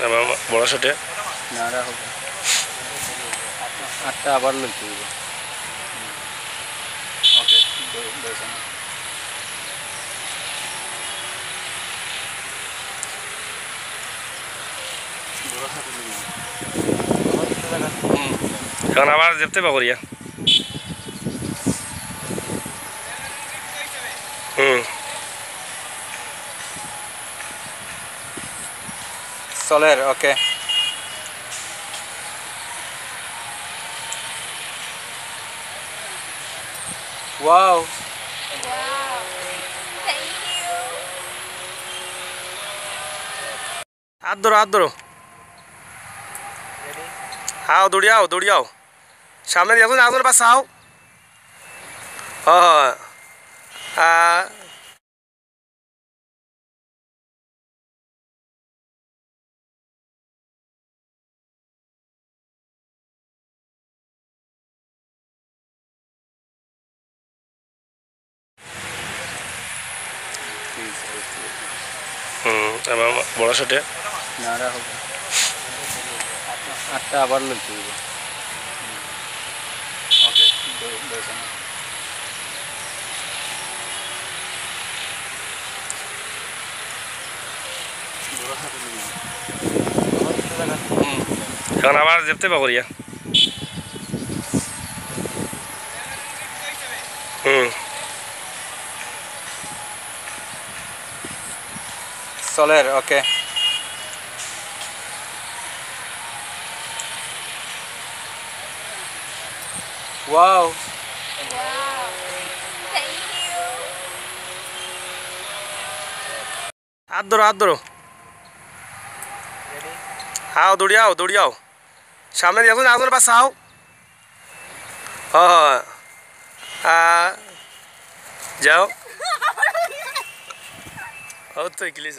আমার বড় শটে নাড়া হবে 8টা আবার লইতে হবে। ওকে দেখুন এখন আবার যেতে পাকরিয়া Soler, okay. Wow. Wow. Thank you. हाथ धरो आओ दौड़ी आओ सामने देखो ना आगे पास आओ हाँ আমার বড় শটে নাড়া হবে 8টা আবার লইতে হবে। ওকে দেখুন এখন আবার যেতে পাকরিয়া Soler, okay. Wow. Wow. Thank you. हाथ धरो आओ दौड़ी आओ सामने देखो ना आगे पास आओ जाओ तो इकली